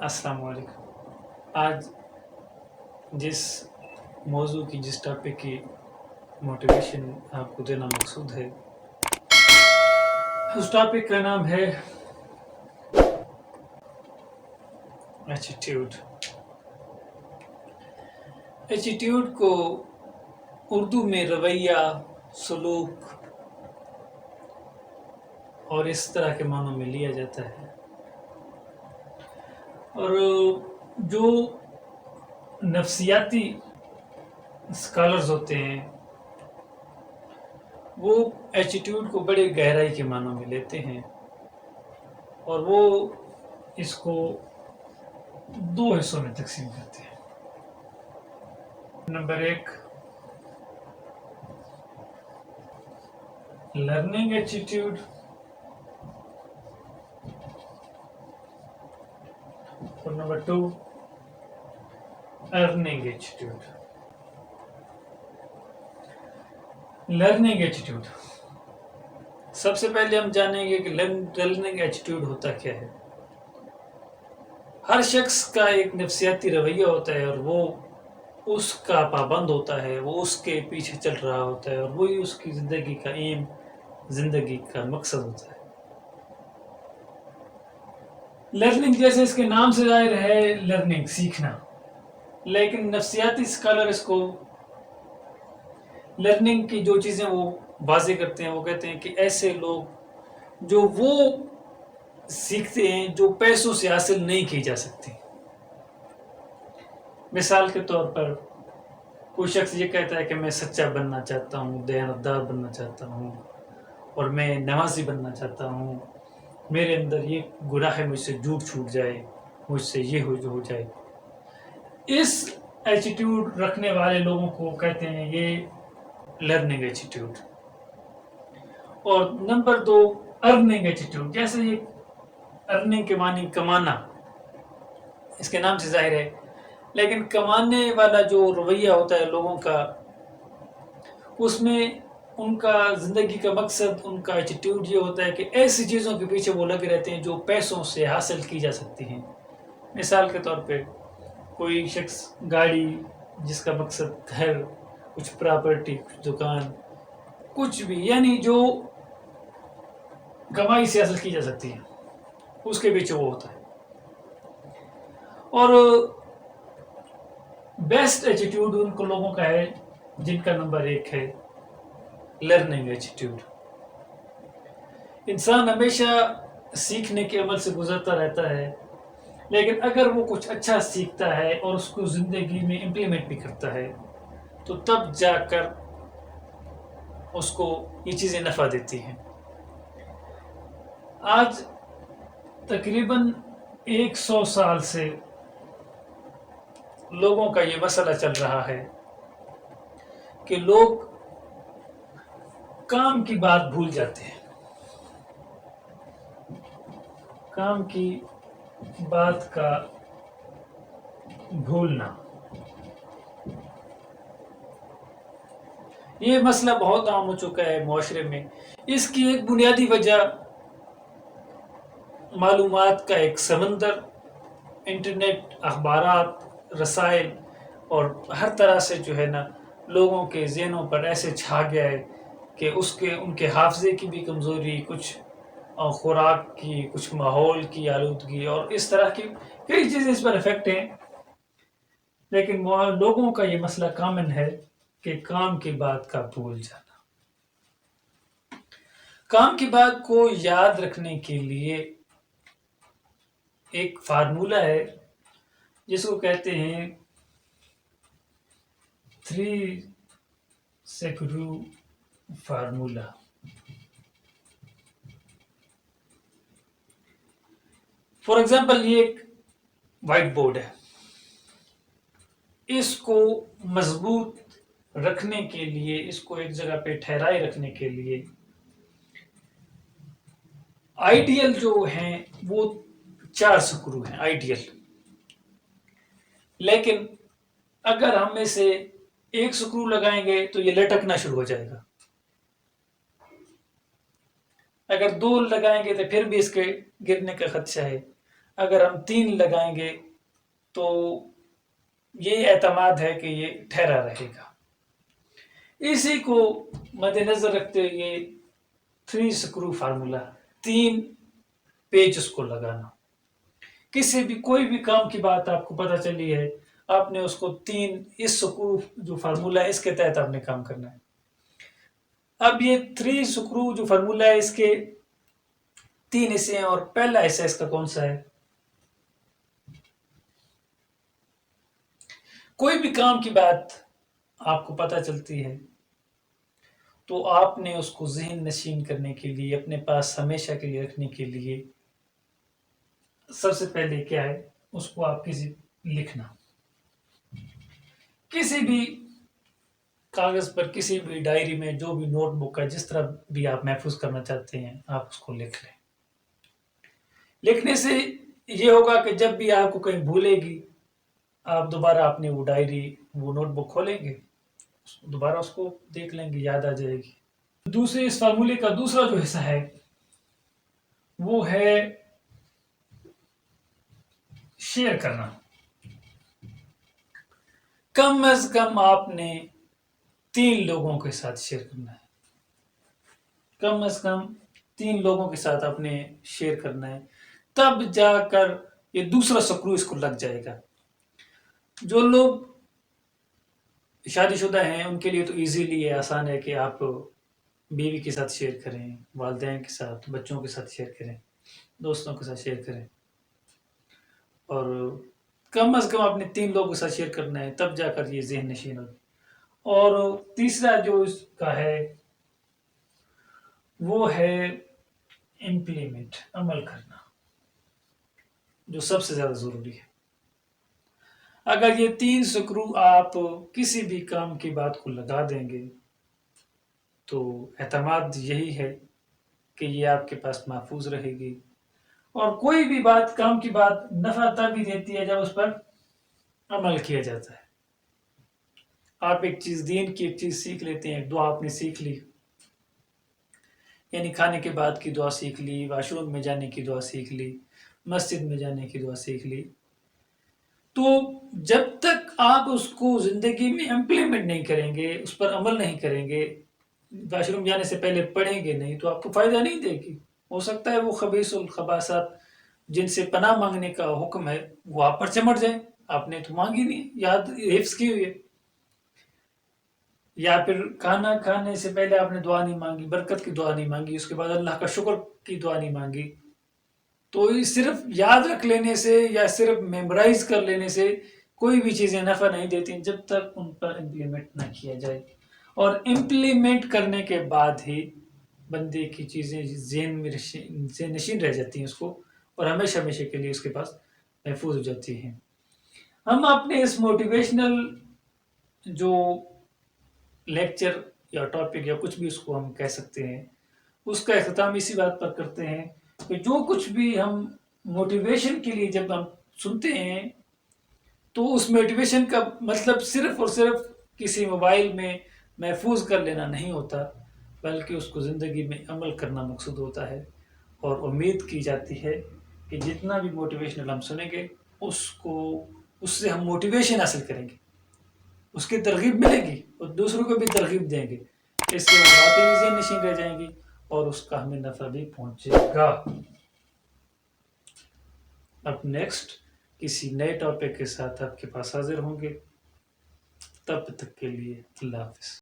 السلام علیکم۔ آج جس موضوع کی جس ٹاپک کی موٹیویشن آپ کو دینا مقصود ہے، اس ٹاپک کا نام ہے ایٹیٹیوڈ۔ ایٹیٹیوڈ کو اردو میں رویہ، سلوک اور اس طرح کے معنوں میں لیا جاتا ہے، اور جو نفسیاتی اسکالرز ہوتے ہیں وہ ایٹیٹیوڈ کو بڑے گہرائی کے معنوں میں لیتے ہیں، اور وہ اس کو دو حصوں میں تقسیم کرتے ہیں۔ نمبر 1 لرننگ ایٹیٹیوڈ، اور number 2 earning attitude. Learning attitude, سب سے پہلے ہم جانیں گے کہ لرننگ ایٹیٹیوڈ ہوتا کیا ہے۔ ہر شخص کا ایک نفسیاتی رویہ ہوتا ہے، اور وہ اس کا پابند ہوتا ہے، وہ اس کے پیچھے چل رہا ہوتا ہے، اور وہی اس کی زندگی کا ایم، زندگی کا مقصد ہوتا ہے۔ لرننگ جیسے اس کے نام سے ظاہر ہے، لرننگ سیکھنا، لیکن نفسیاتی اسکالر اس کو لرننگ کی جو چیزیں وہ واضح کرتے ہیں، وہ کہتے ہیں کہ ایسے لوگ جو وہ سیکھتے ہیں جو پیسوں سے حاصل نہیں کی جا سکتی۔ مثال کے طور پر کوئی شخص یہ کہتا ہے کہ میں سچا بننا چاہتا ہوں، دیانتدار بننا چاہتا ہوں، اور میں نمازی بننا چاہتا ہوں، میرے اندر یہ گناہ ہے، مجھ سے جھوٹ چھوٹ جائے، مجھ سے یہ ہو جائے۔ اس ایٹیٹیوڈ رکھنے والے لوگوں کو کہتے ہیں یہ لرننگ ایٹیٹیوڈ۔ اور نمبر 2 ارننگ ایٹیٹیوڈ، جیسے یہ ارننگ کے معنی کمانا، اس کے نام سے ظاہر ہے، لیکن کمانے والا جو رویہ ہوتا ہے لوگوں کا، اس میں ان کا زندگی کا مقصد، ان کا ایٹیٹیوڈ یہ ہوتا ہے کہ ایسی چیزوں کے پیچھے وہ لگے رہتے ہیں جو پیسوں سے حاصل کی جا سکتی ہیں۔ مثال کے طور پہ کوئی شخص گاڑی، جس کا مقصد گھر، کچھ پراپرٹی، کچھ دکان، کچھ بھی، یعنی جو کمائی سے حاصل کی جا سکتی ہے، اس کے پیچھے وہ ہوتا ہے۔ اور بیسٹ ایٹیٹیوڈ ان کو لوگوں کا ہے جن کا نمبر 1 ہے لرننگ ایٹیٹیوڈ۔ انسان ہمیشہ سیکھنے کے عمل سے گزرتا رہتا ہے، لیکن اگر وہ کچھ اچھا سیکھتا ہے اور اس کو زندگی میں امپلیمنٹ بھی کرتا ہے تو تب جا کر اس کو یہ چیزیں نفع دیتی ہیں۔ آج تقریباً 100 سال سے لوگوں کا یہ مسئلہ چل رہا ہے کہ لوگ کام کی بات بھول جاتے ہیں۔ کام کی بات کا بھولنا، یہ مسئلہ بہت عام ہو چکا ہے معاشرے میں۔ اس کی ایک بنیادی وجہ معلومات کا ایک سمندر، انٹرنیٹ، اخبارات، رسائل، اور ہر طرح سے جو ہے نا لوگوں کے ذہنوں پر ایسے چھا گیا ہے کہ ان کے حافظے کی بھی کمزوری، کچھ خوراک کی، کچھ ماحول کی آلودگی، اور اس طرح کی کئی چیزیں اس پر افیکٹ ہیں۔ لیکن لوگوں کا یہ مسئلہ کامن ہے کہ کام کی بات کا بھول جانا۔ کام کی بات کو یاد رکھنے کے لیے ایک فارمولہ ہے جس کو کہتے ہیں 3 سیکرو فارمولہ۔ فار ایگزامپل، یہ ایک وائٹ بورڈ ہے، اس کو مضبوط رکھنے کے لیے، اس کو ایک جگہ پہ ٹھہرائے رکھنے کے لیے آئیڈیل جو ہیں وہ 4 سکرو ہیں آئیڈیل، لیکن اگر ہم میں سے 1 سکرو لگائیں گے تو یہ لٹکنا شروع ہو جائے گا، اگر 2 لگائیں گے تو پھر بھی اس کے گرنے کا خدشہ ہے، اگر ہم 3 لگائیں گے تو یہ اعتماد ہے کہ یہ ٹھہرا رہے گا. اسی کو مد نظر رکھتے ہوئے یہ 3 سکرو فارمولا، 3 پیچز کو لگانا. کسی بھی کوئی بھی کام کی بات آپ کو پتہ چلی ہے، آپ نے اس کو 3 اس سکرو جو فارمولا ہے اس کے تحت آپ نے کام کرنا ہے. اب یہ 3 سکرو جو فارمولا ہے اس کے 3 حصے ہیں، اور پہلا حصہ اس کا کون سا ہے؟ کوئی بھی کام کی بات آپ کو پتہ چلتی ہے تو آپ نے اس کو ذہن نشین کرنے کے لیے، اپنے پاس ہمیشہ کے لیے رکھنے کے لیے سب سے پہلے کیا ہے، اس کو آپ لکھنا. کسی بھی کاغذ پر، کسی بھی ڈائری میں، جو بھی نوٹ بک کا جس طرح بھی آپ محفوظ کرنا چاہتے ہیں آپ اس کو لکھ لیں. لکھنے سے یہ ہوگا کہ جب بھی آپ کو کہیں بھولے گی، آپ دوبارہ اپنی وہ ڈائری، وہ نوٹ بک کھولیں گے، دوبارہ اس کو دیکھ لیں گے، یاد آ جائے گی. دوسرے اس فارمولے کا دوسرا جو حصہ ہے وہ ہے شیئر کرنا. کم از کم آپ نے 3 لوگوں کے ساتھ شیئر کرنا ہے. کم از کم 3 لوگوں کے ساتھ آپ نے شیئر کرنا ہے، تب جا کر یہ دوسرا سکرو اس کو لگ جائے گا. جو لوگ شادی شدہ ہیں ان کے لیے تو ایزیلی یہ آسان ہے کہ آپ بیوی کے ساتھ شیئر کریں، والدین کے ساتھ، بچوں کے ساتھ شیئر کریں، دوستوں کے ساتھ شیئر کریں. اور کم از کم آپ نے 3 لوگوں کے ساتھ شیئر کرنا ہے، تب جا کر یہ ذہن نشین ہوگی. اور تیسرا جو اس کا ہے وہ ہے امپلیمنٹ، عمل کرنا، جو سب سے زیادہ ضروری ہے. اگر یہ 3 سکرو آپ کسی بھی کام کی بات کو لگا دیں گے تو اعتماد یہی ہے کہ یہ آپ کے پاس محفوظ رہے گی. اور کوئی بھی بات، کام کی بات نفع تبھی دیتی ہے جب اس پر عمل کیا جاتا ہے. آپ ایک چیز، دین کی ایک چیز سیکھ لیتے ہیں، ایک دعا آپ نے سیکھ لی، یعنی کھانے کے بعد کی دعا سیکھ لی، واش روم میں جانے کی دعا سیکھ لی، مسجد میں جانے کی دعا سیکھ لی، تو جب تک آپ اس کو زندگی میں امپلیمنٹ نہیں کریں گے، اس پر عمل نہیں کریں گے، واش روم جانے سے پہلے پڑھیں گے نہیں، تو آپ کو فائدہ نہیں دے گی. ہو سکتا ہے وہ خبیث الخباثات جن سے پناہ مانگنے کا حکم ہے وہ آپ پر چمٹ جائیں، آپ نے تو مانگی نہیں، یاد حفظ کی ہوئی ہے. یا پھر کھانا کھانے سے پہلے آپ نے دعا نہیں مانگی، برکت کی دعا نہیں مانگی، اس کے بعد اللہ کا شکر کی دعا نہیں مانگی. تو یہ صرف یاد رکھ لینے سے یا صرف میمورائز کر لینے سے کوئی بھی چیزیں نفع نہیں دیتی جب تک ان پر امپلیمنٹ نہ کیا جائے. اور امپلیمنٹ کرنے کے بعد ہی بندے کی چیزیں ذہن میں نشین رہ جاتی ہیں اس کو، اور ہمیشہ ہمیشہ کے لیے اس کے پاس محفوظ ہو جاتی ہیں. ہم اپنے اس موٹیویشنل جو لیکچر یا ٹاپک یا کچھ بھی اس کو ہم کہہ سکتے ہیں، اس کا اختتام اسی بات پر کرتے ہیں کہ جو کچھ بھی ہم موٹیویشن کے لیے جب ہم سنتے ہیں تو اس موٹیویشن کا مطلب صرف اور صرف کسی موبائل میں محفوظ کر لینا نہیں ہوتا، بلکہ اس کو زندگی میں عمل کرنا مقصود ہوتا ہے. اور امید کی جاتی ہے کہ جتنا بھی موٹیویشنل ہم سنیں گے اس سے ہم موٹیویشن حاصل کریں گے، اس کی ترغیب ملے گی اور دوسروں کو بھی ترغیب دیں گے. اس سے وہ باتیں بھی ذہن نشین رہ جائیں گی اور اس کا ہمیں نفع بھی پہنچے گا. اب نیکسٹ کسی نئے ٹاپک کے ساتھ آپ کے پاس حاضر ہوں گے، تب تک کے لیے اللہ حافظ.